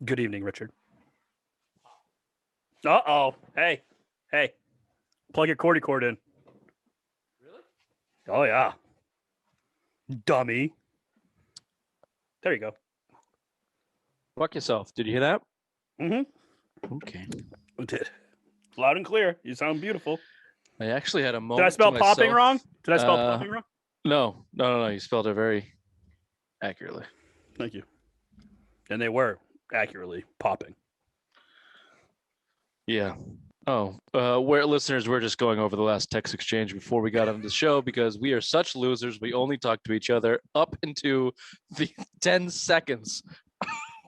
Good evening, Richard. Uh-oh. Hey. Plug your cordy cord in. Really? Oh, yeah. Dummy. There you go. Fuck yourself. Did you hear that? Mm-hmm. Okay. I did. Loud and clear. You sound beautiful. I actually had a moment. Did I spell to popping myself. wrong? Did I spell popping wrong? No. You spelled it very accurately. Thank you. And they were accurately popping. Yeah. Oh, we're just going over the last text exchange before we got on the show because we are such losers. We only talk to each other up into the 10 seconds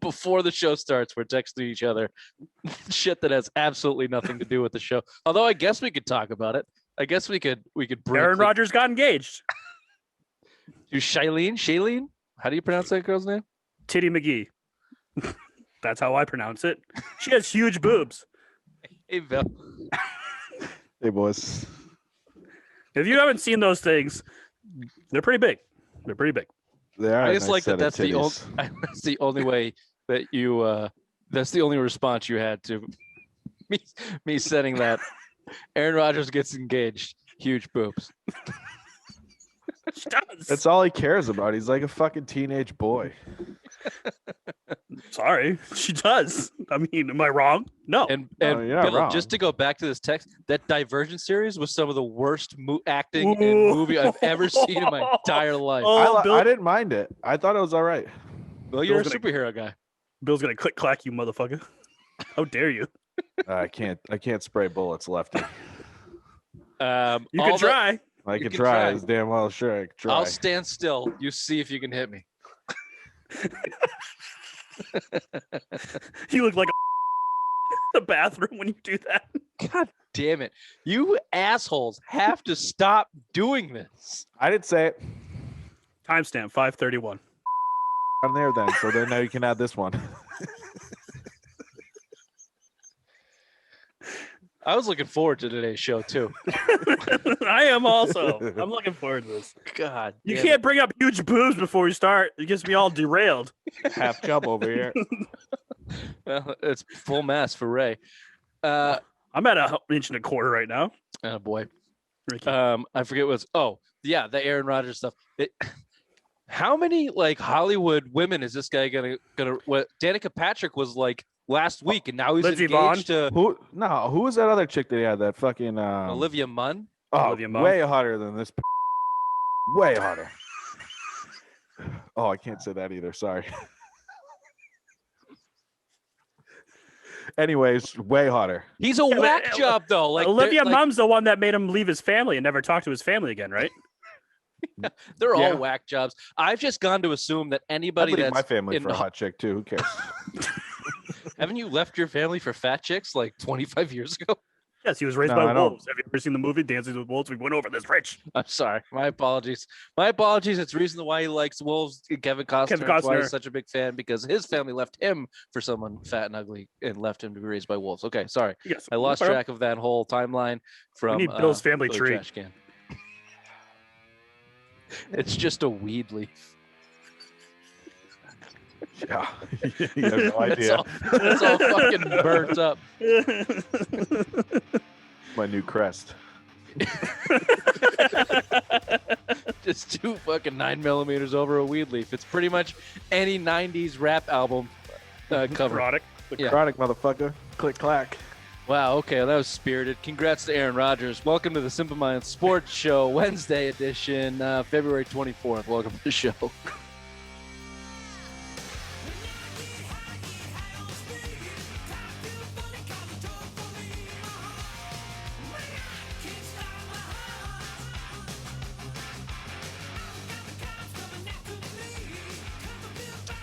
before the show starts. We're texting each other shit that has absolutely nothing to do with the show. Although I guess we could talk about it. I guess we could bring Aaron Rodgers got engaged. to Shailene. How do you pronounce that girl's name? Titty McGee. That's how I pronounce it. She has huge boobs. Hey, Bill. Hey, boys. If you haven't seen those things, they're pretty big. They are. I just nice like set that. of That's the only way that you. That's the only response you had to me saying that. Aaron Rodgers gets engaged. Huge boobs. She does. That's all he cares about. He's like a fucking teenage boy. Sorry, she does. I mean, am I wrong? No. And No, you're not Bill, wrong. just to go back to this text, that Divergent series was some of the worst acting Ooh. in movie I've ever seen in my entire life. Oh, Bill- I didn't mind it. I thought it was all right. Well, you're a Bill's superhero guy. Bill's gonna click clack you, motherfucker. How dare you? I can't spray bullets, lefty. You all can try. I You could can try. try. As damn well sure I could try. I'll stand still. You see if you can hit me. You look like the bathroom when you do that. God damn it. You assholes have to stop doing this. I didn't say it. Timestamp 5:31. I'm there then. So then now you can add this one. I was looking forward to today's show too. I am also. I'm looking forward to this. God. You damn can't bring up huge boobs before we start. It gets me all derailed. Half chub over here. it. Well, it's full mass for Ray. I'm at 1.25 inches right now. Oh boy. Ricky. I forget what's. Oh, yeah, the Aaron Rodgers stuff. How many like Hollywood women is this guy gonna? What Danica Patrick was like last week, and now he's Lindsey engaged to Who was that other chick that he had? That fucking Olivia Munn. Olivia Munn. way hotter than this. Way hotter. Oh, I can't say that either. Sorry. Anyways, way hotter. He's a Yeah, whack but, job though. Like Olivia they're, Munn's the one that made him leave his family and never talk to his family again, right? they're Yeah. all whack jobs. I've just gone to assume that I'd anybody leave that's my family in for a hot chick too. Who cares? haven't you left your family for fat chicks like 25 years ago? Yes, he was raised No, by I don't. wolves. Have you ever seen the movie Dances with Wolves? We went over this, Rich. I'm sorry. My apologies. It's the reason why he likes wolves. Kevin Costner. Kevin That's why Costner. he's such a big fan because his family left him for someone fat and ugly and left him to be raised by wolves. Okay, sorry. Yes, I lost track of that whole timeline from need Bill's family Billy tree. Trash Can. It's just a weed leaf. Yeah, you have no idea. It's all fucking burnt up. My new crest. Just 2 fucking 9mm over a weed leaf. It's pretty much any 90s rap album cover. Product. Yeah. Chronic motherfucker. Click clack. Wow, okay, well, that was spirited. Congrats to Aaron Rodgers. Welcome to the Simple Minds Sports Show, Wednesday edition, February 24th. Welcome to the show.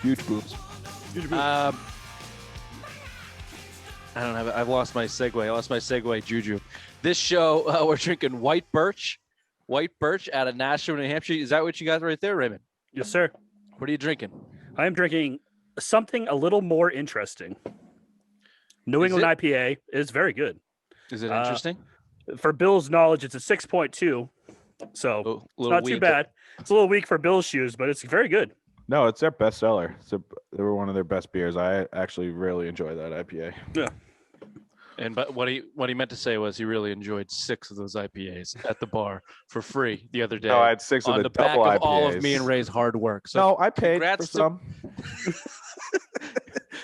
Huge boobs. I don't have it. I've lost my segue. I lost my segue, Juju. This show, we're drinking white birch out of Nashua, New Hampshire. Is that what you got right there, Raymond? Yes, sir. What are you drinking? I am drinking something a little more interesting. New Is England IPA is very good. Is it interesting? For Bill's knowledge, it's a 6.2. So Oh, it's not too bad. It's a little weak for Bill's shoes, but it's very good. No, it's their best seller. They were one of their best beers. I actually really enjoy that IPA. And but what he meant to say was he really enjoyed 6 of those IPAs at the bar for free the other day. No, I had 6 of on the the back double of IPAs. all of me and Ray's hard work. So No, I paid congrats for to- some.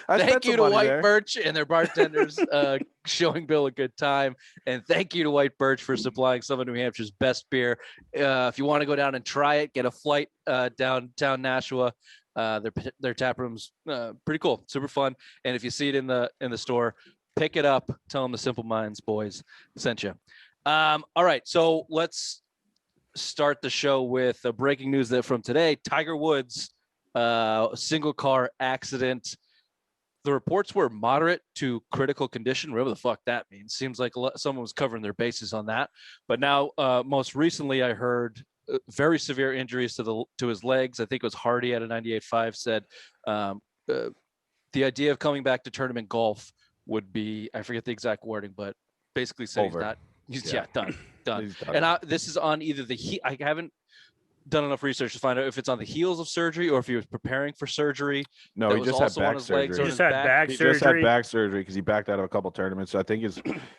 I thank spent you some to money White there. Birch and their bartenders showing Bill a good time. And thank you to White Birch for supplying some of New Hampshire's best beer. If you want to go down and try it, get a flight downtown Nashua. Their tap room's pretty cool, super fun. And if you see it in the store, pick it up. Tell them the Simple Minds boys sent you. All right, so let's start the show with breaking news that from today. Tiger Woods, single car accident. The reports were moderate to critical condition, whatever the fuck that means. Seems like someone was covering their bases on that. But now, most recently, I heard very severe injuries to his legs. I think it was Hardy at a 98.5 said the idea of coming back to tournament golf would be, I forget the exact wording, but basically said Over. he's Yeah. done. He's done. And this is on either I haven't done enough research to find out if it's on the heels of surgery or if he was preparing for surgery. No, that he was just had also on back his legs surgery. or He his just had back He surgery. just had back surgery because he backed out of a couple tournaments. So I think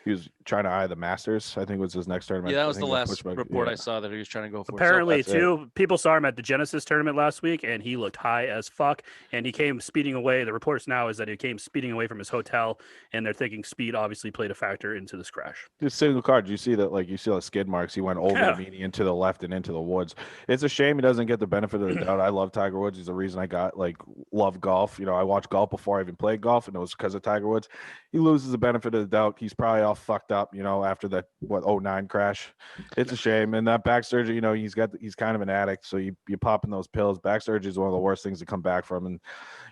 he was trying to eye the Masters. I think was his next tournament. Yeah, that I was the think last pushed back- report yeah. I saw that he was trying to go for. Apparently, that's it. too, people saw him at the Genesis tournament last week, and he looked high as fuck. And he came speeding away. The reports now is that he came speeding away from his hotel, and they're thinking speed obviously played a factor into this crash. This single car, you see that? Like you see the skid marks. He went over Yeah. the median to the left and into the woods. It's a shame he doesn't get the benefit of the doubt. I love Tiger Woods. He's the reason I love golf. You know, I watched golf before I even played golf, and it was because of Tiger Woods. He loses the benefit of the doubt. He's probably all fucked up, you know, after that 09 crash. It's a shame. And that back surgery, you know, he's kind of an addict. So you popping those pills. Back surgery is one of the worst things to come back from. And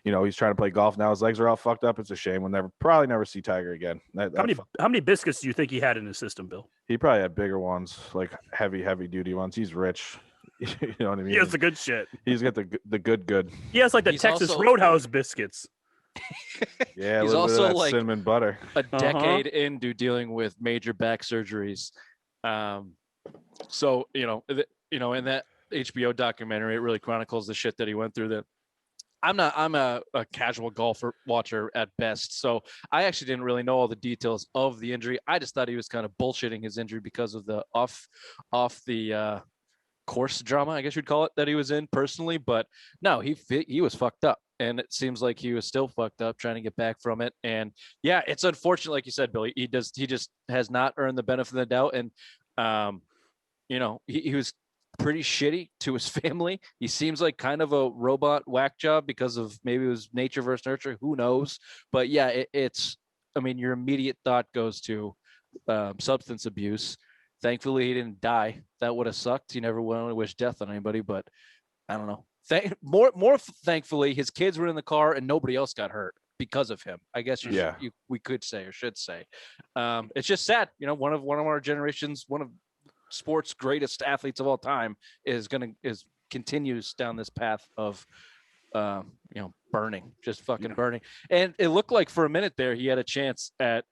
you know, he's trying to play golf now. His legs are all fucked up. It's a shame. We'll probably never see Tiger again. How many biscuits do you think he had in his system, Bill? He probably had bigger ones, like heavy duty ones. He's rich. You know what I mean? He has the good shit. He's got the good. He has like the He's Texas also- Roadhouse biscuits. Yeah, He's a little bit of also that like cinnamon butter. a decade into dealing with major back surgeries. So in that HBO documentary, it really chronicles the shit that he went through. That I'm a casual golfer watcher at best, so I actually didn't really know all the details of the injury. I just thought he was kind of bullshitting his injury because of the off the course drama, I guess you'd call it, that he was in personally. But no, he was fucked up, and it seems like he was still fucked up trying to get back from it. And yeah, it's unfortunate, like you said, Billy. He just has not earned the benefit of the doubt, and he was pretty shitty to his family. He seems like kind of a robot whack job because of maybe it was nature versus nurture. Who knows? But yeah, your immediate thought goes to substance abuse. Thankfully, he didn't die. That would have sucked. You never want to wish death on anybody, but I don't know. More thankfully, his kids were in the car and nobody else got hurt because of him. I guess we could say or should say. It's just sad. You know, one of our generations, one of sports greatest athletes of all time continues down this path of burning, just fucking burning. And it looked like for a minute there he had a chance at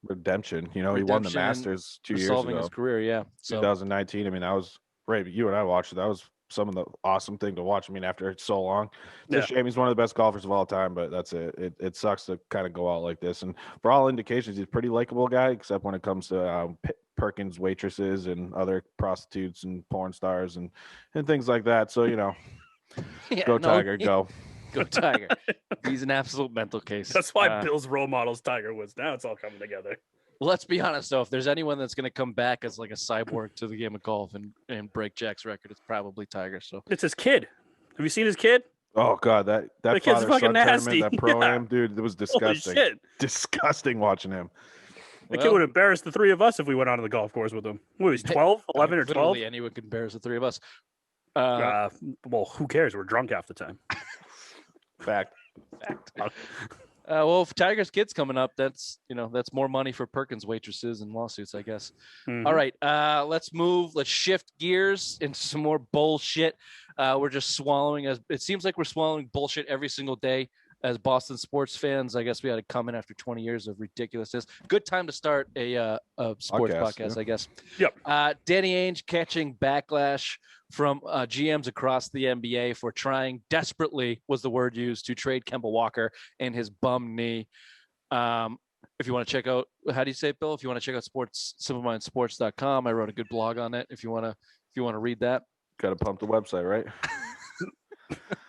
Redemption. You know, he won the redemption Masters 2 years solving ago. his career. Yeah, so 2019. I mean, that was Ray. You and I watched it. That was some of the awesome thing to watch. I mean, after so long, it's a shame. He's one of the best golfers of all time, but that's it. It sucks to kind of go out like this. And for all indications, he's a pretty likable guy, except when it comes to Perkins waitresses and other prostitutes and porn stars and things like that. So Tiger, go. Go Tiger. He's an absolute mental case. That's why Bill's role model's Tiger Woods. Now it's all coming together. Let's be honest, though. If there's anyone that's going to come back as like a cyborg to the game of golf and break Jack's record, it's probably Tiger. So it's his kid. Have you seen his kid? Oh God, that The kid's fucking nasty. Tournament, that pro-am, dude, it was disgusting. Holy shit. Disgusting watching him. The kid would embarrass the three of us if we went on to the golf course with him. What was he, 12, 11, or 12? Literally anyone could embarrass the three of us. Well, who cares? We're drunk half the time. Fact. Well, if Tiger's kid's coming up, that's more money for Perkins waitresses and lawsuits, I guess. Mm-hmm. All right, let's shift gears into some more bullshit. We're just swallowing it seems like we're swallowing bullshit every single day. as Boston sports fans, I guess we had to come in after 20 years of ridiculousness. Good time to start a sports podcast, I guess. Yep. Danny Ainge catching backlash from GMs across the NBA for trying desperately, was the word used, to trade Kemba Walker and his bum knee. If you want to check out, how do you say it, Bill? If you want to check out simplemindsports.com, I wrote a good blog on it. If you want to read that. Got to pump the website, right?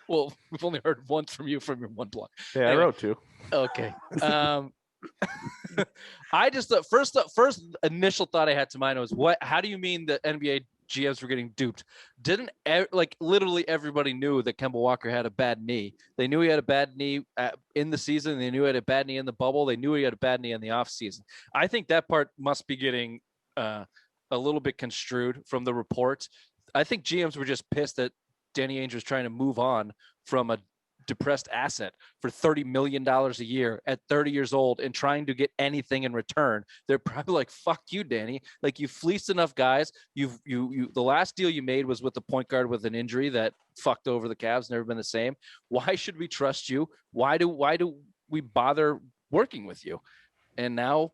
Well, we've only heard once from you from your one blog. Yeah, anyway. I wrote two. Okay. I just the first initial thought I had to mind was, how do you mean the NBA GMs were getting duped? Literally everybody knew that Kemba Walker had a bad knee. They knew he had a bad knee in the season. They knew he had a bad knee in the bubble. They knew he had a bad knee in the off season. I think that part must be getting a little bit construed from the report. I think GMs were just pissed that Danny Ainge was trying to move on from a depressed asset for $30 million a year at 30 years old and trying to get anything in return. They're probably like, fuck you, Danny. Like, you fleeced enough guys. You the last deal you made was with the point guard with an injury that fucked over the Cavs, never been the same. Why should we trust you? Why do we bother working with you? And now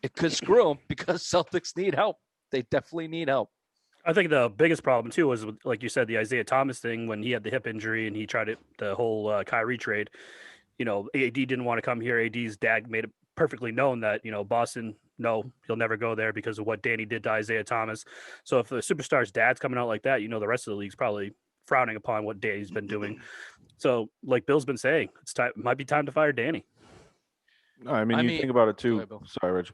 it could screw them because Celtics need help. They definitely need help. I think the biggest problem too was, like you said, the Isaiah Thomas thing when he had the hip injury and he tried the whole Kyrie trade. AD didn't want to come here. AD's dad made it perfectly known that, Boston, no, he'll never go there because of what Danny did to Isaiah Thomas. So if the superstar's dad's coming out like that, the rest of the league's probably frowning upon what Danny's been doing. So like Bill's been saying, it might be time to fire Danny. No, I mean, think about it too. Sorry, Rich.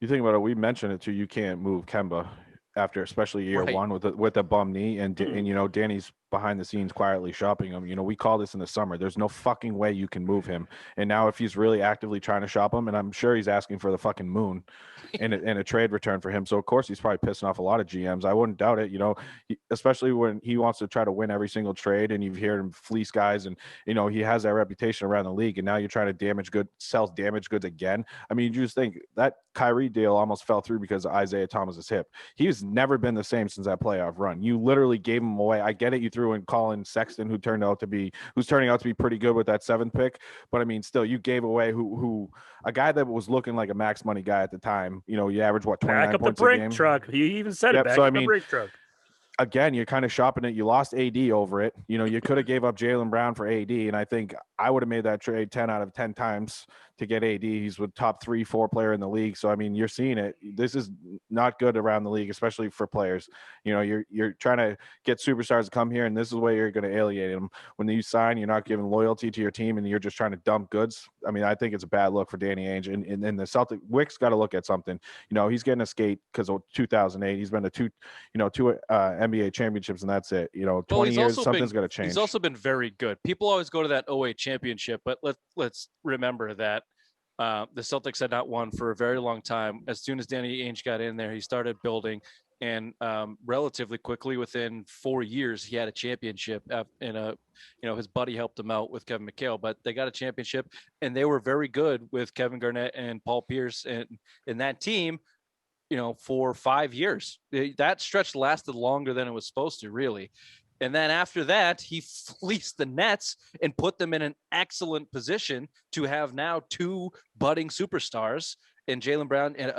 You think about it. We mentioned it too. You can't move Kemba after especially year one with a bum knee, and Danny's behind the scenes quietly shopping him. We call this in the summer. There's no fucking way you can move him. And now if he's really actively trying to shop him, and I'm sure he's asking for the fucking moon in a trade return for him. So of course he's probably pissing off a lot of GMs. I wouldn't doubt it, especially when he wants to try to win every single trade and you've heard him fleece guys, and he has that reputation around the league, and now you're trying to sell damaged goods again. I mean, you just think that Kyrie deal almost fell through because of Isaiah Thomas's hip. He's never been the same since that playoff run. You literally gave him away. I get it. You threw in Colin Sexton, who's turning out to be pretty good with that 7th pick. But I mean, still, you gave away who a guy that was looking like a max money guy at the time. You average 29 points a game. Back up the brake truck. He even said it. Back up the brake truck. Again, you're kind of shopping it. You lost AD over it. You could have gave up Jaylen Brown for AD, and I think I would have made that trade 10 out of 10 times to get AD. He's with top 3-4 player in the league. So I mean, you're seeing it. This is not good around the league, especially for players. You're trying to get superstars to come here, and this is where you're going to alienate them. When you sign, you're not giving loyalty to your team, and you're just trying to dump goods. I mean, I think it's a bad look for Danny Ainge, and the Celtic Wick's got to look at something. He's getting a skate because of 2008. He's been to two NBA championships, and that's it. 20 years, something's got to change. He's also been very good. People always go to that 08 championship, but let's remember that the Celtics had not won for a very long time. As soon as Danny Ainge got in there, he started building, and relatively quickly, within 4 years, he had a championship. His buddy helped him out with Kevin McHale, but they got a championship, and they were very good with Kevin Garnett and Paul Pierce and that team. For 5 years. That stretch lasted longer than it was supposed to, really. And then after that, he fleeced the Nets and put them in an excellent position to have now 2 budding superstars and Jaylen Brown and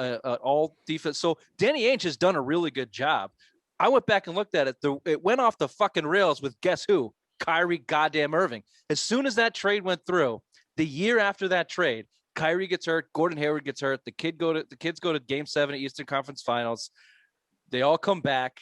all defense. So Danny Ainge has done a really good job. I went back and looked at it. It went off the fucking rails with guess who? Kyrie goddamn Irving. As soon as that trade went through, the year after that trade, Kyrie gets hurt. Gordon Hayward gets hurt. The kids go to Game 7 at Eastern Conference Finals. They all come back,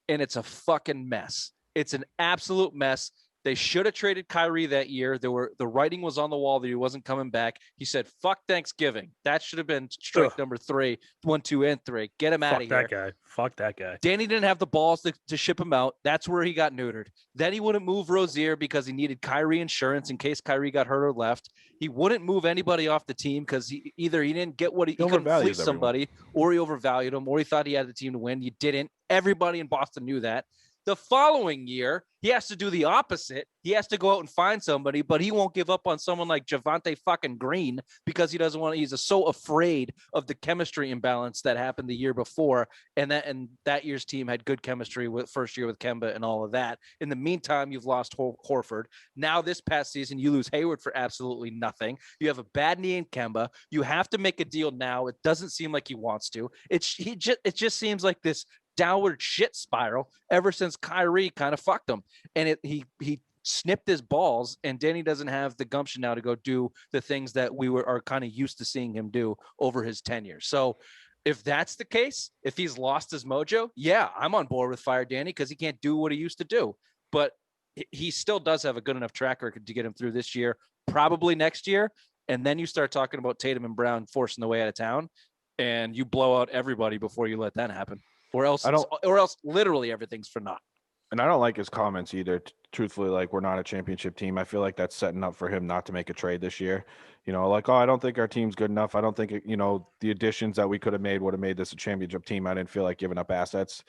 and it's a fucking mess. It's an absolute mess. They should have traded Kyrie that year. The writing was on the wall that he wasn't coming back. He said, "Fuck Thanksgiving." That should have been strike number 3, 1, 2, and 3. Get him out of here. Fuck that guy. Danny didn't have the balls to ship him out. That's where he got neutered. Then he wouldn't move Rozier because he needed Kyrie insurance in case Kyrie got hurt or left. He wouldn't move anybody off the team because he didn't get what he couldn't fleece somebody, or he overvalued him, or he thought he had the team to win. You didn't. Everybody in Boston knew that. The following year, he has to do the opposite. He has to go out and find somebody, but he won't give up on someone like Javante fucking Green because he doesn't want to. He's so afraid of the chemistry imbalance that happened the year before. And that year's team had good chemistry with first year with Kemba and all of that. In the meantime, you've lost Horford. Now this past season, you lose Hayward for absolutely nothing. You have a bad knee in Kemba. You have to make a deal now. It doesn't seem like he wants to. It just seems like this downward shit spiral ever since Kyrie kind of fucked him. And he snipped his balls, and Danny doesn't have the gumption now to go do the things that are kind of used to seeing him do over his tenure. So if that's the case, if he's lost his mojo, yeah, I'm on board with fire Danny because he can't do what he used to do. But he still does have a good enough track record to get him through this year, probably next year. And then you start talking about Tatum and Brown forcing the way out of town, and you blow out everybody before you let that happen. Or else literally everything's for naught. And I don't like his comments either. Truthfully, like, we're not a championship team. I feel like that's setting up for him not to make a trade this year. You know, like, I don't think our team's good enough. I don't think, the additions that we could have made would have made this a championship team. I didn't feel like giving up assets.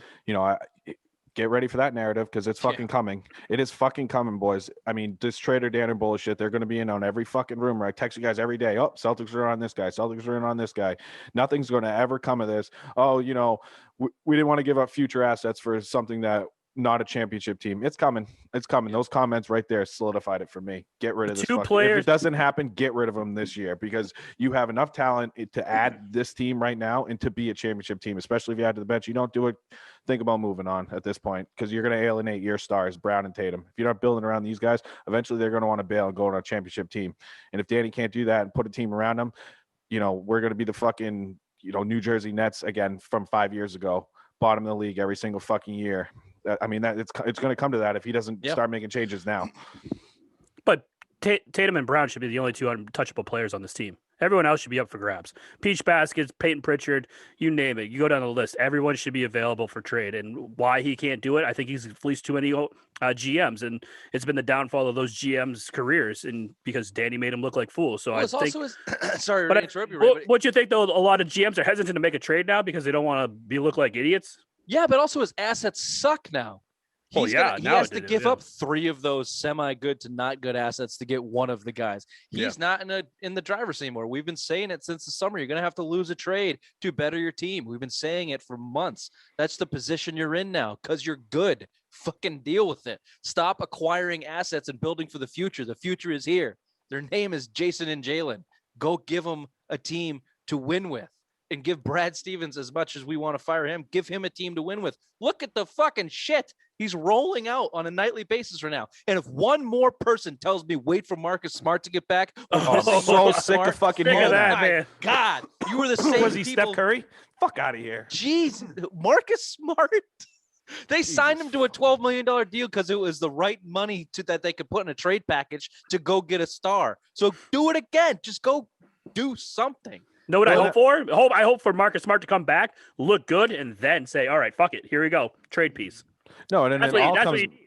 Get ready for that narrative because it's fucking coming. It is fucking coming, boys. I mean, this trader Dan and bullshit, they're going to be in on every fucking rumor. I text you guys every day. Oh, Celtics are on this guy. Celtics are in on this guy. Nothing's going to ever come of this. Oh, we didn't want to give up future assets for something that not a championship team. It's coming. It's coming. Those comments right there solidified it for me. Get rid of this. If it doesn't happen, get rid of them this year because you have enough talent to add this team right now and to be a championship team, especially if you add to the bench. You don't do it. Think about moving on at this point because you're going to alienate your stars, Brown and Tatum. If you're not building around these guys, eventually they're going to want to bail and go on a championship team. And if Danny can't do that and put a team around them, we're going to be the fucking, New Jersey Nets again from 5 years ago, bottom of the league every single fucking year. I mean, that it's going to come to that if he doesn't start making changes now. But Tatum and Brown should be the only two untouchable players on this team. Everyone else should be up for grabs. Peach Baskets, Peyton Pritchard, you name it. You go down the list. Everyone should be available for trade. And why he can't do it, I think he's fleeced too many GMs. And it's been the downfall of those GMs' careers and because Danny made him look like fools. So I think... Sorry to interrupt you, Ray, but... What you think, though, a lot of GMs are hesitant to make a trade now because they don't want to look like idiots? Yeah, but also his assets suck now. He has to give up 3 of those semi-good to not good assets to get one of the guys. He's not in the driver's anymore. We've been saying it since the summer. You're going to have to lose a trade to better your team. We've been saying it for months. That's the position you're in now because you're good. Fucking deal with it. Stop acquiring assets and building for the future. The future is here. Their name is Jason and Jalen. Go give them a team to win with. And give Brad Stevens, as much as we want to fire him, give him a team to win with. Look at the fucking shit he's rolling out on a nightly basis right now. And if one more person tells me wait for Marcus Smart to get back, I'm so sick of fucking hearing that, man. God, you were the same. Was he Steph Curry? Fuck out of here. Jeez, Marcus Smart. They signed him to a $12 million deal because it was the right money that they could put in a trade package to go get a star. So do it again. Just go do something. Know what I hope for? I hope for Marcus Smart to come back, look good, and then say, all right, fuck it. Here we go. Trade piece. No, and then that's what you need.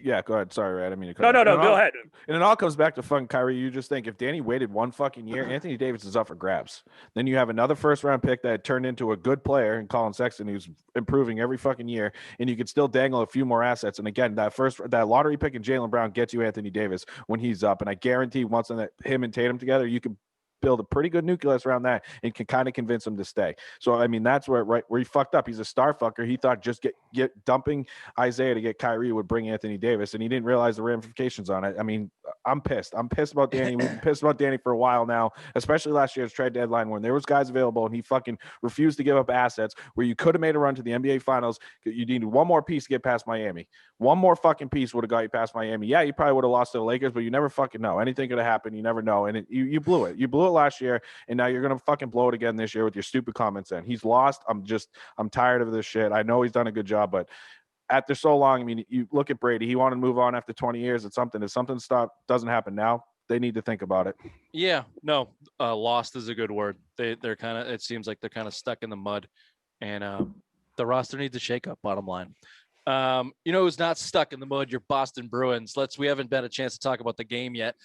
Yeah, go ahead. Sorry, Ray. I didn't mean to cut No, go ahead. And it all comes back to fucking Kyrie. You just think if Danny waited one fucking year, Anthony Davis is up for grabs. Then you have another first-round pick that turned into a good player in Colin Sexton who's improving every fucking year, and you could still dangle a few more assets. And again, that lottery pick in Jaylen Brown gets you Anthony Davis when he's up. And I guarantee once him and Tatum together, you can build a pretty good nucleus around that and can kind of convince him to stay. So, I mean, that's where he fucked up. He's a star fucker. He thought just get dumping Isaiah to get Kyrie would bring Anthony Davis, and he didn't realize the ramifications on it. I mean, I'm pissed. I'm pissed about Danny. We've been pissed about Danny for a while now, especially last year's trade deadline when there was guys available and he fucking refused to give up assets where you could have made a run to the NBA Finals. You needed one more piece to get past Miami. One more fucking piece would have got you past Miami. Yeah, you probably would have lost to the Lakers, but you never fucking know. Anything could have happened. You never know. And you blew it. You blew it last year, and now you're going to fucking blow it again this year with your stupid comments. And he's lost. I'm tired of this shit. I know he's done a good job, but after so long, I mean, you look at Brady. He wanted to move on after 20 years. If something doesn't happen now, they need to think about it. Yeah, no, lost is a good word. They're kind of, it seems like they're kind of stuck in the mud, and the roster needs a shakeup. Bottom line, Who's not stuck in the mud? Your Boston Bruins. We haven't had a chance to talk about the game yet.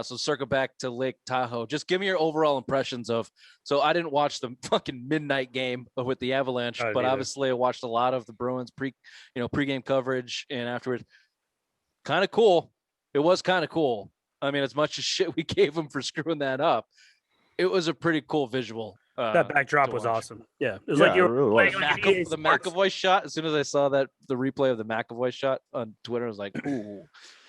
So circle back to Lake Tahoe. Just give me your overall impressions of. So I didn't watch the fucking midnight game with the Avalanche, but obviously I watched a lot of the Bruins pregame coverage and afterwards. Kind of cool. It was kind of cool. I mean, as much as shit we gave them for screwing that up, it was a pretty cool visual. That backdrop was awesome. Yeah, it was Yeah, like you it were really playing was. like EA the Sports. McAvoy shot. As soon as I saw the replay of the McAvoy shot on Twitter, I was like, "Ooh,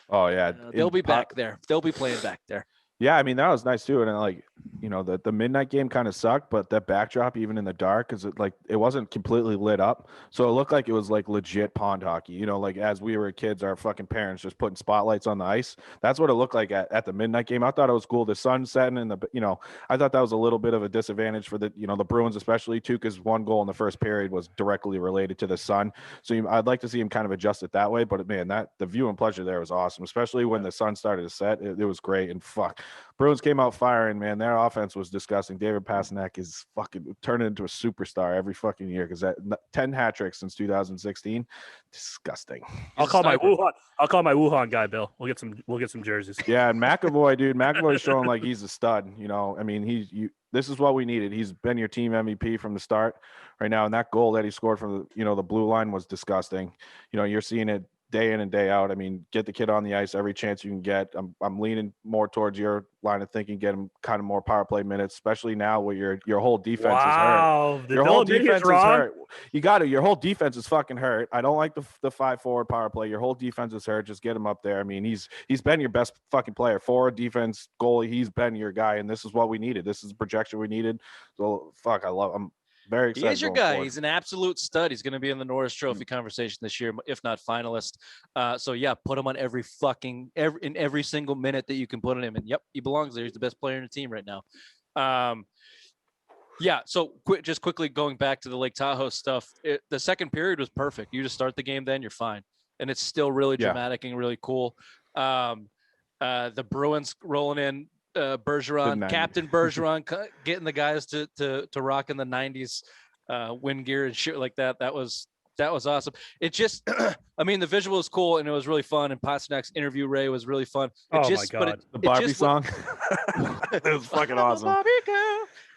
Oh yeah, they'll be back there. They'll be playing back there." Yeah, I mean that was nice too, and like the midnight game kind of sucked, but that backdrop even in the dark, because it wasn't completely lit up, so it looked like it was like legit pond hockey. Like as we were kids, our fucking parents just putting spotlights on the ice. That's what it looked like at the midnight game. I thought it was cool. The sun setting and I thought that was a little bit of a disadvantage for the Bruins especially too, because one goal in the first period was directly related to the sun. So I'd like to see him kind of adjust it that way. But man, the view and pleasure there was awesome, especially when the sun started to set. It was great, and fuck. Bruins came out firing, man. Their offense was disgusting. David Pastrnak is fucking turning into a superstar every fucking year because that 10 hat tricks since 2016, disgusting. I'll call my Wuhan guy, Bill. We'll get some jerseys. Yeah, and McAvoy, dude, McAvoy's showing like he's a stud. I mean, this is what we needed. He's been your team MVP from the start right now, and that goal that he scored from the blue line was disgusting. You're seeing it day in and day out. I mean, get the kid on the ice every chance you can get. I'm leaning more towards your line of thinking, get him kind of more power play minutes, especially now where your whole defense is hurt. Your whole defense is hurt. You got to. Your whole defense is fucking hurt. I don't like the 5-forward power play. Your whole defense is hurt. Just get him up there. I mean, he's been your best fucking player. Forward, defense, goalie. He's been your guy, and this is what we needed. This is the projection we needed. So fuck, I'm very excited. He is your guy. Forward. He's an absolute stud. He's going to be in the Norris Trophy conversation this year, if not finalist. So yeah, put him on every single minute that you can put on him. And yep, he belongs there. He's the best player in the team right now. Yeah. So quickly going back to the Lake Tahoe stuff, the second period was perfect. You just start the game, then you're fine. And it's still really dramatic and really cool. The Bruins rolling in, Bergeron, Captain Bergeron, getting the guys to rock in the 90s wind gear and shit like that. That was awesome. It just, I mean, the visual was cool and it was really fun. And Pasternak's interview, Ray, was really fun. My God. The Barbie song. It was fucking awesome.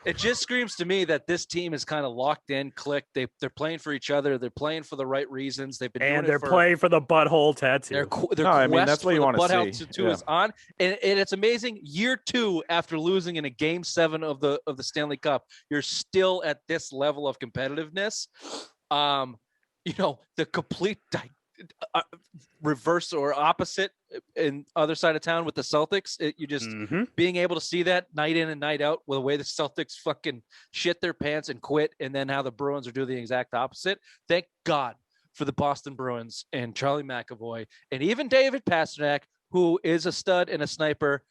It just screams to me that this team is kind of locked in, clicked. They're playing for each other. They're playing for the right reasons. They've been and they're playing for the butthole tattoo. I mean, that's what you want to see. Tattoo is on, and it's amazing. Year 2 after losing in a Game 7 of the Stanley Cup, you're still at this level of competitiveness. The complete reverse or opposite in other side of town with the Celtics. You just being able to see that night in and night out with the way the Celtics fucking shit their pants and quit, and then how the Bruins are doing the exact opposite. Thank God for the Boston Bruins and Charlie McAvoy and even David Pastrnak, who is a stud and a sniper.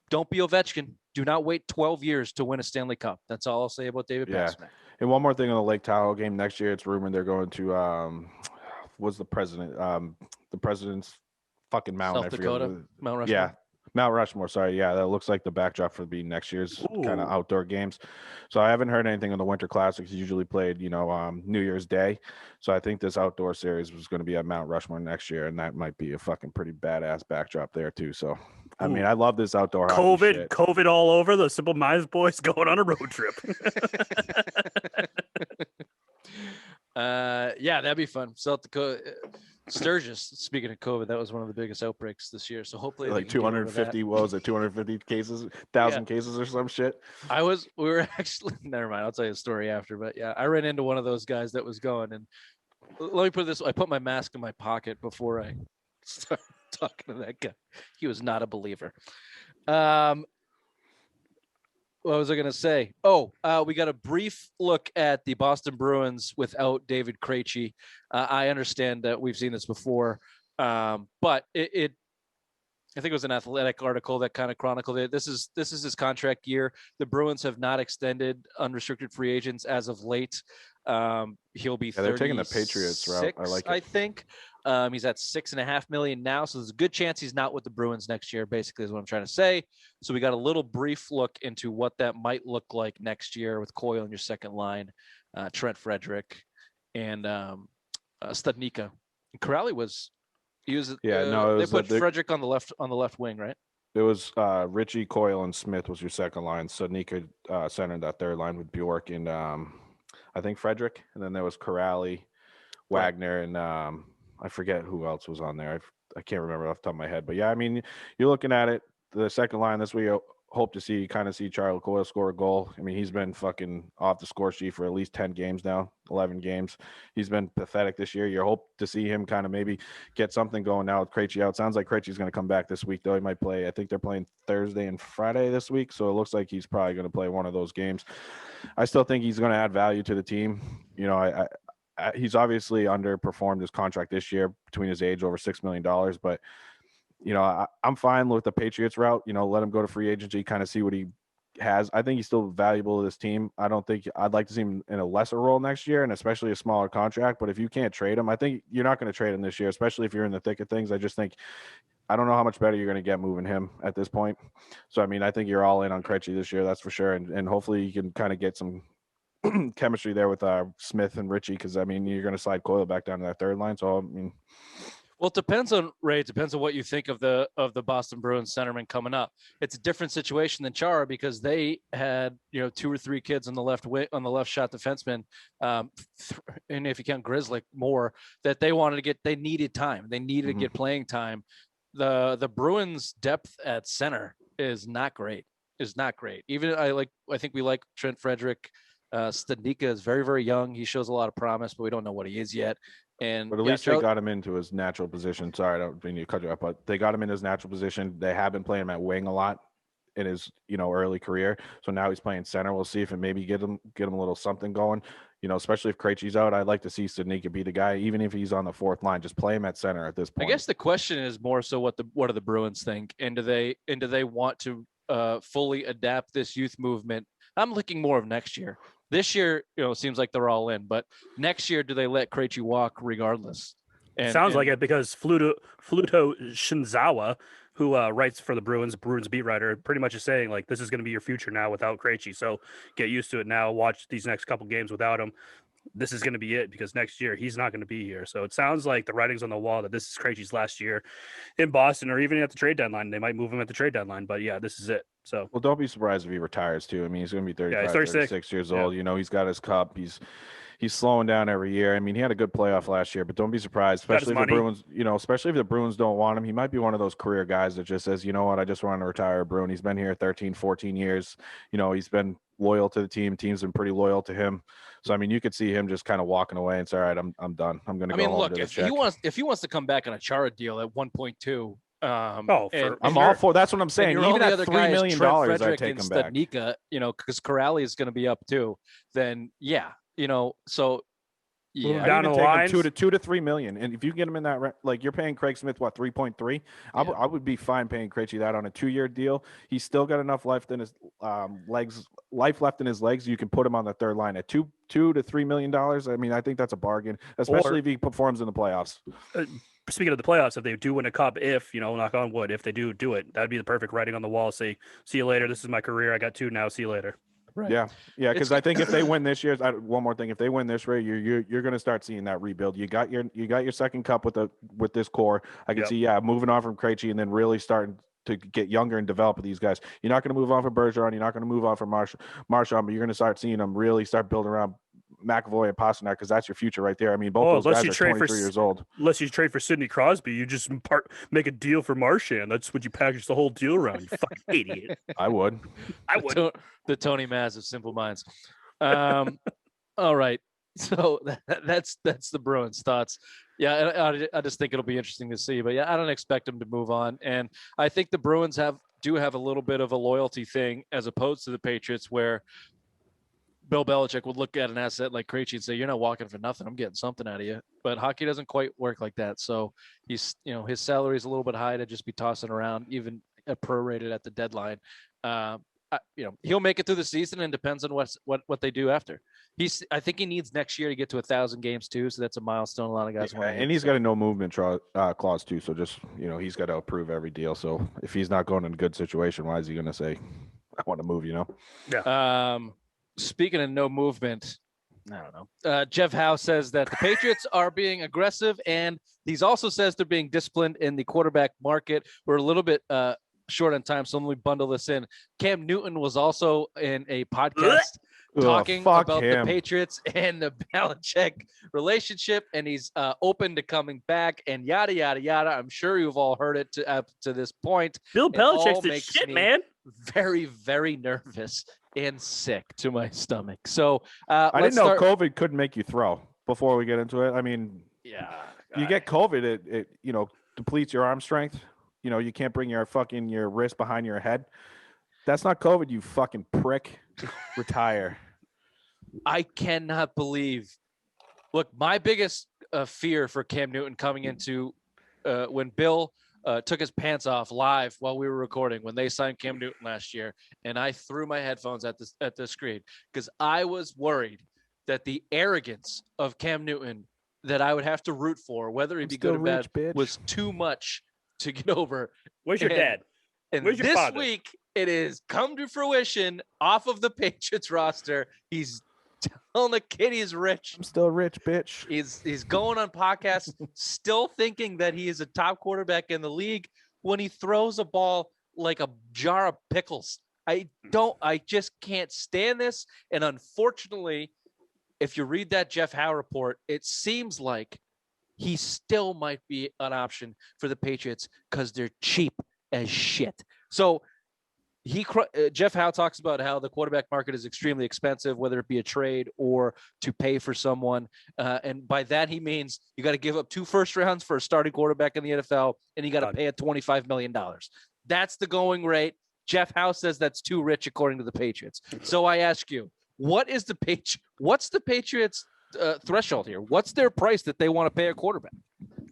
Don't be Ovechkin. Do not wait 12 years to win a Stanley Cup. That's all I'll say about David Pastrnak. And one more thing on the Lake Tahoe game next year, it's rumored they're going to was the president? The president's fucking mountain. South Dakota, Mount Rushmore. Yeah, Mount Rushmore. Sorry, yeah, that looks like the backdrop for next year's kind of outdoor games. So I haven't heard anything on the Winter Classics. Usually played, New Year's Day. So I think this outdoor series was going to be at Mount Rushmore next year, and that might be a fucking pretty badass backdrop there too. So I mean, I love this outdoor COVID all over. The Simple Minds boys going on a road trip. Yeah, that'd be fun. South Dakota, Sturgis. Speaking of COVID, that was one of the biggest outbreaks this year. So hopefully, like 250. What was it? 250 cases, 1,000 cases, or some shit. We were actually. Never mind. I'll tell you the story after. But yeah, I ran into one of those guys that was going. And let me put it this way: I put my mask in my pocket before I started talking to that guy. He was not a believer. What was I going to say? We got a brief look at the Boston Bruins without David Krejci. I understand that we've seen this before, but I think it was an Athletic article that kind of chronicled it. This is his contract year. The Bruins have not extended unrestricted free agents as of late. He'll be 36, they're taking the Patriots route. I like it. I think he's at $6.5 million now, so there's a good chance he's not with the Bruins next year. Basically, is what I'm trying to say. So we got a little brief look into what that might look like next year with Coyle on your second line, Trent Frederick, and Studnicka Corralley was he was no, it they was put Frederick on the left wing, right? It was Richie, Coyle, and Smith was your second line. So Nika centered that third line with Bjork and I think Frederick, and then there was Corrali, Wagner, and I forget who else was on there. I can't remember off the top of my head, but yeah, I mean, you're looking at it. The second line this week, hope to see Charlie Coyle score a goal. I mean, he's been fucking off the score sheet for at least 10 games now, 11 games. He's been pathetic this year. You hope to see him kind of maybe get something going now with Krejci out. Sounds like Krejci's going to come back this week, though. He might play. I think they're playing Thursday and Friday this week, so it looks like he's probably going to play one of those games. I still think he's going to add value to the team. You know, he's obviously underperformed his contract this year between his age, over $6 million, but you know, I'm fine with the Patriots route. You know, let him go to free agency, kind of see what he has. I think he's still valuable to this team. I don't think I'd like to see him in a lesser role next year, and especially a smaller contract. But if you can't trade him, I think you're not going to trade him this year, especially if you're in the thick of things. I just think I don't know how much better you're going to get moving him at this point. So, I mean, I think you're all in on Krejci this year, that's for sure. And hopefully you can kind of get some chemistry there with Smith and Richie, because, I mean, you're going to slide Coyle back down to that third line. So, I mean, well, it depends on Ray. It depends on what you think of the Boston Bruins centerman coming up. It's a different situation than Chara because they had 2 or 3 kids on the left shot defenseman, and if you count Grizzly more, that they wanted to get. They needed time. They needed to get playing time. The Bruins depth at center is not great. Even I think we like Trent Frederick. Stanika is very, very young. He shows a lot of promise, but we don't know what he is yet. But at least they got him into his natural position. Sorry, I don't mean to cut you up, but they got him in his natural position. They have been playing him at wing a lot in his early career. So now he's playing center. We'll see if it maybe get him a little something going. Especially if Krejci's out, I'd like to see Stanika be the guy, even if he's on the fourth line. Just play him at center at this point. I guess the question is more so what do the Bruins think, and do they want to fully adapt this youth movement? I'm looking more of next year. This year, it seems like they're all in, but next year, do they let Krejci walk regardless? Sounds like it, because Fluto Shinzawa, who writes for the Bruins beat writer, pretty much is saying like this is going to be your future now without Krejci. So get used to it now. Watch these next couple games without him. This is going to be it, because next year he's not going to be here. So it sounds like the writing's on the wall that this is Krejci's last year in Boston, or even at the trade deadline. They might move him at the trade deadline, but yeah, this is it. So, well, don't be surprised if he retires too. I mean, he's going to be 35, 36 years old. He's got his cup. He's slowing down every year. I mean, he had a good playoff last year, but don't be surprised, especially if the Bruins, especially if the Bruins don't want him. He might be one of those career guys that just says, you know what, I just want to retire a Bruin. He's been here 13, 14 years. He's been loyal to the team. Team's been pretty loyal to him. So, I mean, you could see him just kind of walking away and say, all right, I'm done. I'm going to go home. Look, if he wants to come back on a Chara deal at 1.2, I'm all for. That's what I'm saying. Even at $3 million, I take him back. Stanika, because Corrali is going to be up too. Then so. Yeah, down the line, $2 to $3 million, and if you get him in that, like you're paying Craig Smith 3.3, I would be fine paying Krejci that on a 2-year deal. He's still got enough left in his legs. You can put him on the third line at $2 to $3 million. I mean, I think that's a bargain, especially if he performs in the playoffs. Speaking of the playoffs, if they do win a cup, knock on wood, if they do it, that'd be the perfect writing on the wall. Say, see you later. This is my career. I got 2 now. See you later. Right. Yeah, because I think if they win this year, one more thing, if they win this year, you're going to start seeing that rebuild. You got your second cup with this core. I can see moving on from Krejci and then really starting to get younger and develop with these guys. You're not going to move on from Bergeron. You're not going to move on from Marchand, but you're going to start seeing them really start building around McAvoy and Pasternak, because that's your future right there. I mean, both those guys are 23 years old. Unless you trade for Sidney Crosby, you just make a deal for Marchand. That's what you package the whole deal around. You fucking idiot. I would. The Tony Maz of Simple Minds. All right. So that's the Bruins' thoughts. Yeah, I just think it'll be interesting to see. But yeah, I don't expect them to move on. And I think the Bruins do have a little bit of a loyalty thing as opposed to the Patriots, where Bill Belichick would look at an asset like Krejci and say, "You're not walking for nothing. I'm getting something out of you." But hockey doesn't quite work like that. So he's, his salary is a little bit high to just be tossing around, even prorated at the deadline. He'll make it through the season, and depends on what they do after. I think he needs next year to get to 1,000 games too. So that's a milestone. A lot of guys want. And he's got a no movement clause too. So just he's got to approve every deal. So if he's not going in a good situation, why is he going to say, "I want to move"? Yeah. Speaking of no movement, I don't know. Jeff Howe says that the Patriots are being aggressive, and he's also says they're being disciplined in the quarterback market. We're a little bit short on time, so let me bundle this in. Cam Newton was also in a podcast talking about the Patriots and the Belichick relationship, and he's open to coming back and yada, yada, yada. I'm sure you've all heard it to this point. Bill Belichick's the shit, man. Very, very nervous and sick to my stomach. So I didn't know COVID could make you throw before we get into it. I mean, yeah, you get COVID, it depletes your arm strength. You can't bring your wrist behind your head. That's not COVID, you fucking prick. Retire. I cannot believe. Look, my biggest fear for Cam Newton coming into when Bill took his pants off live while we were recording when they signed Cam Newton last year, and I threw my headphones at the screen because I was worried that the arrogance of Cam Newton that I would have to root for, whether he be good or bad, was too much to get over. Where's your dad? And Where's your this father? week it is come to fruition off of the Patriots roster. He's telling the kid he's rich. I'm still rich, bitch. He's going on podcasts, still thinking that he is a top quarterback in the league when he throws a ball like a jar of pickles. I just can't stand this. And unfortunately, if you read that Jeff Howe report, it seems like he still might be an option for the Patriots because they're cheap as shit. So Jeff Howe talks about how the quarterback market is extremely expensive, whether it be a trade or to pay for someone. And by that, he means you got to give up 2 first rounds for a starting quarterback in the NFL, and you got to pay it $25 million. That's the going rate. Jeff Howe says that's too rich, according to the Patriots. So I ask you, what's the Patriots threshold here? What's their price that they want to pay a quarterback?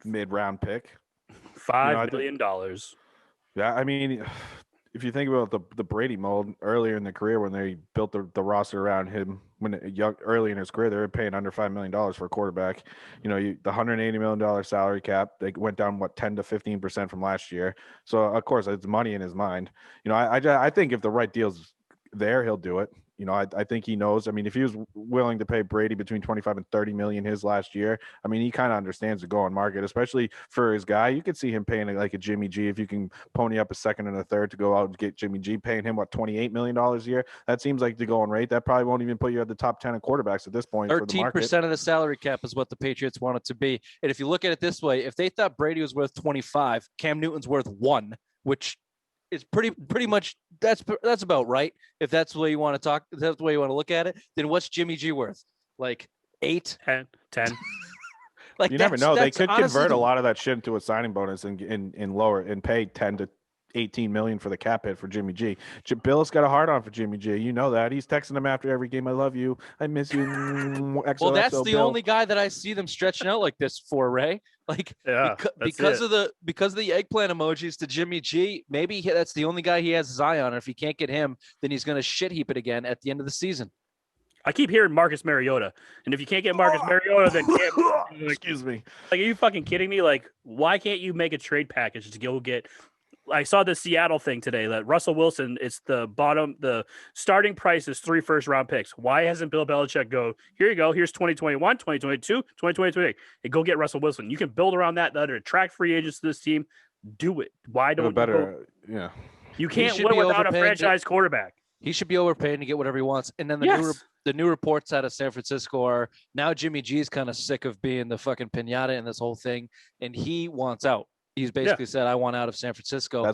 Mid-round pick. $5 million. Yeah, I mean, if you think about the Brady mold earlier in the career when they built the roster around him, early in his career, they were paying under $5 million for a quarterback. The $180 million salary cap, they went down 10 to 15% from last year. So of course, it's money in his mind. I think if the right deal's there, he'll do it. I think he knows. I mean, if he was willing to pay Brady between 25 and 30 million his last year, I mean, he kind of understands the going market, especially for his guy. You could see him paying like a Jimmy G if you can pony up a second and a third to go out and get Jimmy G, paying him $28 million a year. That seems like the going rate. That probably won't even put you at the top 10 of quarterbacks at this point. 13% of the salary cap is what the Patriots want it to be. And if you look at it this way, if they thought Brady was worth 25, Cam Newton's worth 1, which is pretty much that's about right. If that's the way you want to talk, if that's the way you want to look at it, then what's Jimmy G worth? Like 8, 10. Like you never know. They could convert a lot of that shit into a signing bonus and lower and pay 10 to 18 million for the cap hit for Jimmy G. Bill's got a hard on for Jimmy G. You know that. He's texting him after every game. I love you. I miss you. Well, that's the only guy that I see them stretching out like this for, Ray. Like, yeah, because of the eggplant emojis to Jimmy G, maybe that's the only guy he has his eye on. And if he can't get him, then he's going to shit heap it again at the end of the season. I keep hearing Marcus Mariota, and if you can't get Marcus Mariota, then excuse me. Like, are you fucking kidding me? Like, why can't you make a trade package to go get? I saw the Seattle thing today that Russell Wilson, it's the starting price is 3 first-round picks. Why hasn't Bill Belichick go, here you go, here's 2021, 2022, 2023, and go get Russell Wilson? You can build around that to attract free agents to this team. Do it. Why don't yeah. You can't win without a franchise quarterback. He should be overpaid to get whatever he wants. And then the new reports out of San Francisco are now Jimmy G is kind of sick of being the fucking pinata in this whole thing, and he wants out. He's basically said, I want out of San Francisco.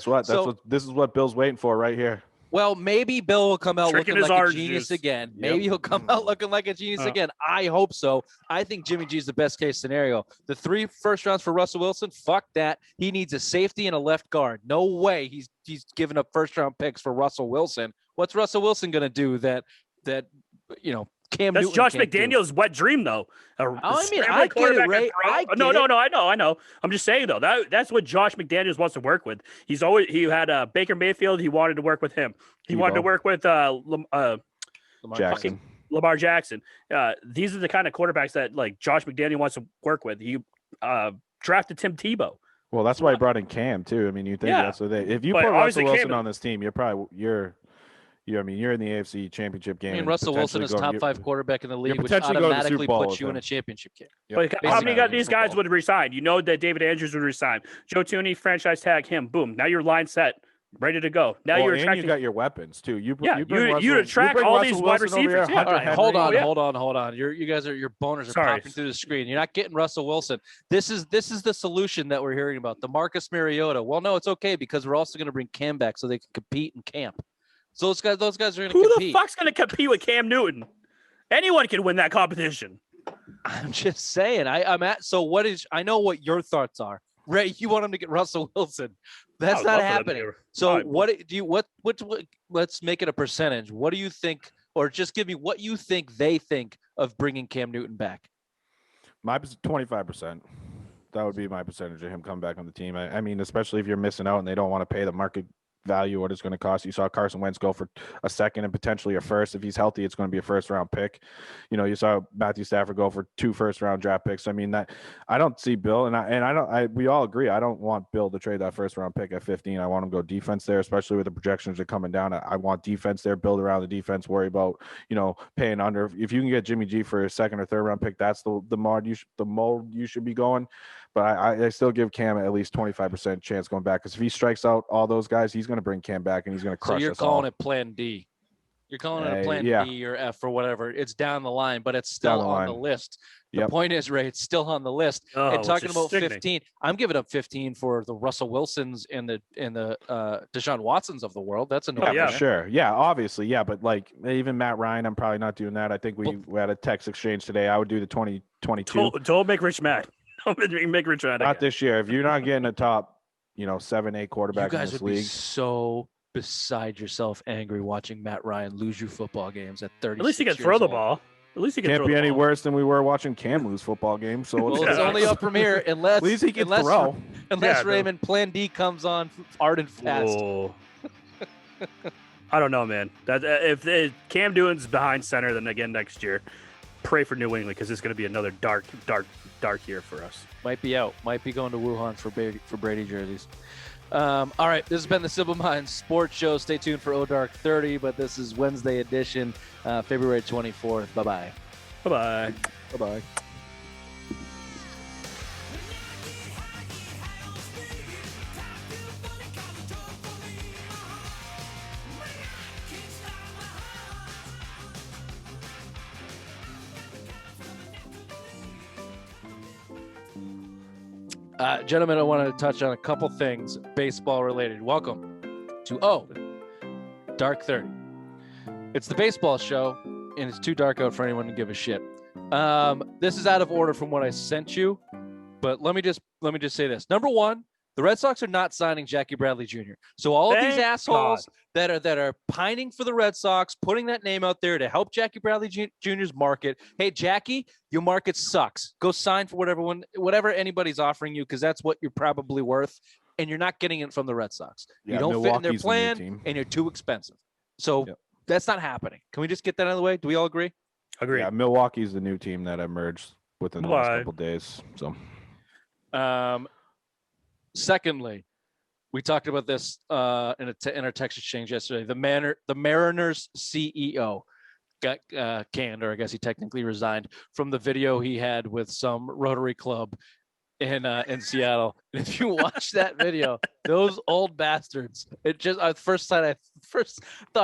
This is what Bill's waiting for right here. Well, maybe Bill will come out looking like a genius again. Yep. Maybe he'll come out looking like a genius again. I hope so. I think Jimmy G is the best case scenario. The 3 first rounds for Russell Wilson, fuck that. He needs a safety and a left guard. No way he's giving up first round picks for Russell Wilson. What's Russell Wilson going to do that Cam That's Newton Josh can't McDaniels' do? wet dream, though. I get it, Ray. No, I know. I'm just saying though that's what Josh McDaniels wants to work with. He had Baker Mayfield. He wanted to work with him. He wanted to work with Lamar Jackson. These are the kind of quarterbacks that like Josh McDaniels wants to work with. He drafted Tim Tebow. Well, that's why he brought in Cam too. I mean, you think that's what if you put Russell Wilson on this team, you're I mean, you're in the AFC Championship game. I mean, and Russell Wilson potentially is top you're- 5 quarterback in the league, which potentially going to the automatically Super Bowl puts with you in him. a championship game. Yep. But how many Basically. these guys would resign? You know that David Andrews would resign. Joe Tooney, franchise tag him. Boom. Now your line set, ready to go. Now Well, you're and attracting. you got your weapons too. You Yeah, you bring you Russell, attract bring all Russell these wide Wilson over receivers, here, yeah. Hunter All right, Henry. hold on. Your boners are Sorry. popping through the screen. You're not getting Russell Wilson. This is the solution that we're hearing about. The Marcus Mariota. Well, no, it's okay because we're also going to bring Cam back so they can compete in camp. So those guys are going to Who compete. the fuck's going to compete with Cam Newton? Anyone can win that competition. I'm just saying. I'm at. So what is? I know what your thoughts are. Ray, you want him to get Russell Wilson. That's not happening. So let's make it a percentage. What do you think, or just give me what you think they think of bringing Cam Newton back? My 25%. That would be my percentage of him coming back on the team. I mean, especially if you're missing out and they don't want to pay the market value, what it's going to cost. You saw Carson Wentz go for a second and potentially a first. If he's healthy, it's going to be a first-round pick. You saw Matthew Stafford go for 2 first-round draft picks. I mean, that I don't see Bill, we all agree. I don't want Bill to trade that first-round pick at 15. I want him to go defense there, especially with the projections are coming down. I want defense there, build around the defense, worry about paying under. If you can get Jimmy G for a second or third-round pick, that's the mold you should be going. But I still give Cam at least 25% chance going back, because if he strikes out all those guys, he's going to bring Cam back and he's going to crush us. So you're calling it Plan D. You're calling it a Plan D or F or whatever. It's down the line, but it's still on the list. The point is, Ray, it's still on the list. And talking about 15, I'm giving up 15 for the Russell Wilsons and the Deshaun Watsons of the world. That's a no. Yeah, for sure. Yeah, obviously. Yeah, but like even Matt Ryan, I'm probably not doing that. I think we had a text exchange today. I would do the 2022. Don't make Rich mad. Don't make Rich mad. Not this year. If you're not getting a top, 7-8 quarterback in this league, be so beside yourself angry watching Matt Ryan lose you football games at 30. At least he can throw the ball. At least he can can't be any worse than we were watching Cam lose football games. So it's only up from here unless at least he can throw. Unless Raymond Plan D comes on hard and fast. I don't know, man. That if Cam Newton's behind center, then again next year, pray for New England because it's going to be another dark year for us. Might be out. Might be going to Wuhan for Brady jerseys. All right, this has been the Simple Minds Sports Show. Stay tuned for Dark 30, but this is Wednesday edition, February 24th. Bye-bye. Bye-bye. Bye-bye. Gentlemen, I wanted to touch on a couple things baseball related. Welcome to Dark 30. It's the baseball show, and it's too dark out for anyone to give a shit. This is out of order from what I sent you, but let me just say this. Number one, the Red Sox are not signing Jackie Bradley Jr. So all of these assholes that are pining for the Red Sox, putting that name out there to help Jackie Bradley Jr.'s market. Hey, Jackie, your market sucks. Go sign for whatever anybody's offering you, because that's what you're probably worth, and you're not getting it from the Red Sox. Yeah, you don't Milwaukee's fit in their plan, and you're too expensive. So that's not happening. Can we just get that out of the way? Do we all agree? Agree. Yeah, Milwaukee's the new team that emerged within the last couple of days. So, secondly, we talked about this in our text exchange yesterday. The Mariners CEO got canned, or I guess he technically resigned from the video he had with some Rotary Club in Seattle. And if you watch that video, those old bastards, it just first thought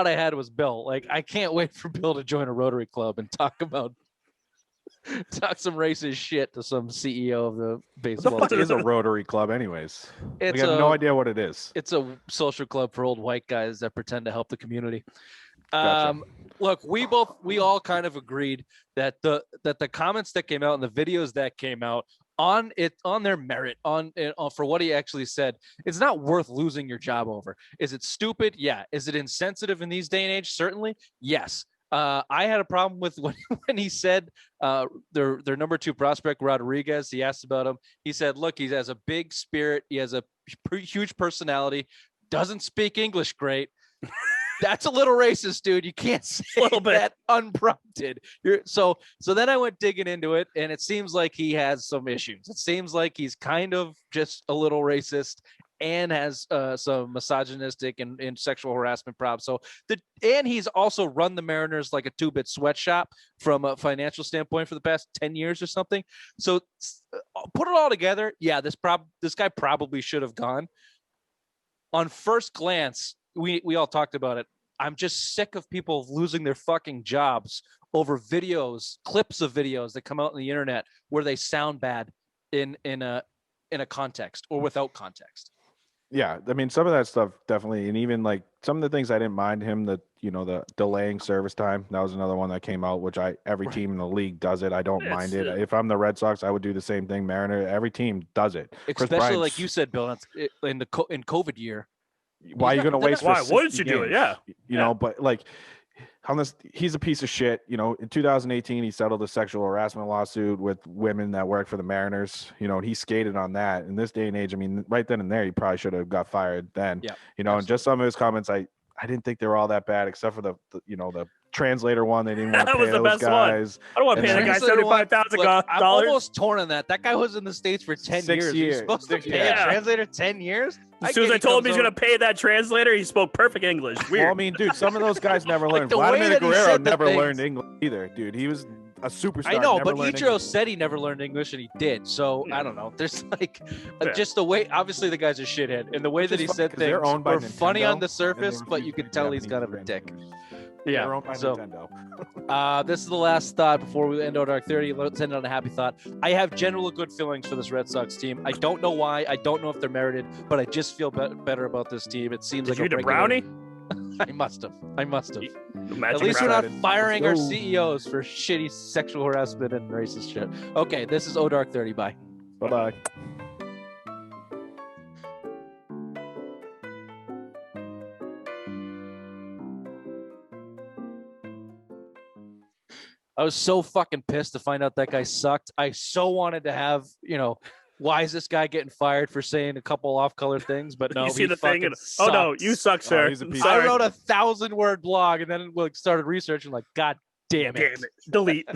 I had was Bill. Like, I can't wait for Bill to join a Rotary Club and talk some racist shit to some CEO of the baseball. What is a Rotary Club, anyways? I have no idea what it is. It's a social club for old white guys that pretend to help the community. Gotcha. Look, we all kind of agreed that the comments that came out and the videos that came out on their merit for what he actually said, it's not worth losing your job over. Is it stupid? Yeah. Is it insensitive in these day and age? Certainly. Yes. I had a problem with when he said their number 2 prospect, Rodriguez. He asked about him. He said, look, he has a big spirit. He has a huge personality. Doesn't speak English great. That's a little racist, dude. You can't say that unprompted. So then I went digging into it, and it seems like he has some issues. It seems like he's kind of just a little racist. and has some misogynistic and sexual harassment problems. So and he's also run the Mariners like a two-bit sweatshop from a financial standpoint for the past 10 years or something. So put it all together. Yeah, this guy probably should have gone. On first glance, we all talked about it. I'm just sick of people losing their fucking jobs over videos, clips of videos that come out on the internet where they sound bad in a context or without context. Yeah, I mean, some of that stuff definitely, and even like some of the things I didn't mind him, the delaying service time. That was another one that came out, which every team in the league does it. I don't mind it. If I'm the Red Sox, I would do the same thing. Mariner, every team does it. Especially like you said, Bill, in COVID year. Why are you going to waste? Why wouldn't you do it? Yeah, you know, but like. He's a piece of shit. You know, in 2018, he settled a sexual harassment lawsuit with women that work for the Mariners. You know, and he skated on that. In this day and age, I mean, right then and there, he probably should have got fired then. Yeah, you know, absolutely. And just some of his comments, I didn't think they were all that bad, except for the translator one. They didn't want to pay those guys. I don't want to pay that guy $75,000. I'm almost torn on that. That guy was in the States for 10 years. You're supposed to pay a translator 10 years? As soon as I told him he's going to pay that translator, he spoke perfect English. Weird. Well, I mean, dude, some of those guys never learned. Vladimir Guerrero never learned English either, dude. He was a superstar. I know, but Ichiro said he never learned English, and he did. So I don't know. There's just the way. Obviously, the guy's a shithead, and the way that he said things were funny on the surface, but you could tell he's kind of a dick. Yeah. So, this is the last thought before we end out our 30. Let's end on a happy thought. I have general good feelings for this Red Sox team. I don't know why. I don't know if they're merited, but I just feel better about this team. It seems like you eat a brownie? I must have. At least we're not firing our CEOs for shitty sexual harassment and racist shit. Okay, this is Dark 30. Bye. Bye-bye. I was so fucking pissed to find out that guy sucked. I so wanted to have, why is this guy getting fired for saying a couple off-color things? But no, you see the thing, and oh no, you suck, sir. I wrote a 1,000-word blog and then started researching. Like, God damn it, delete.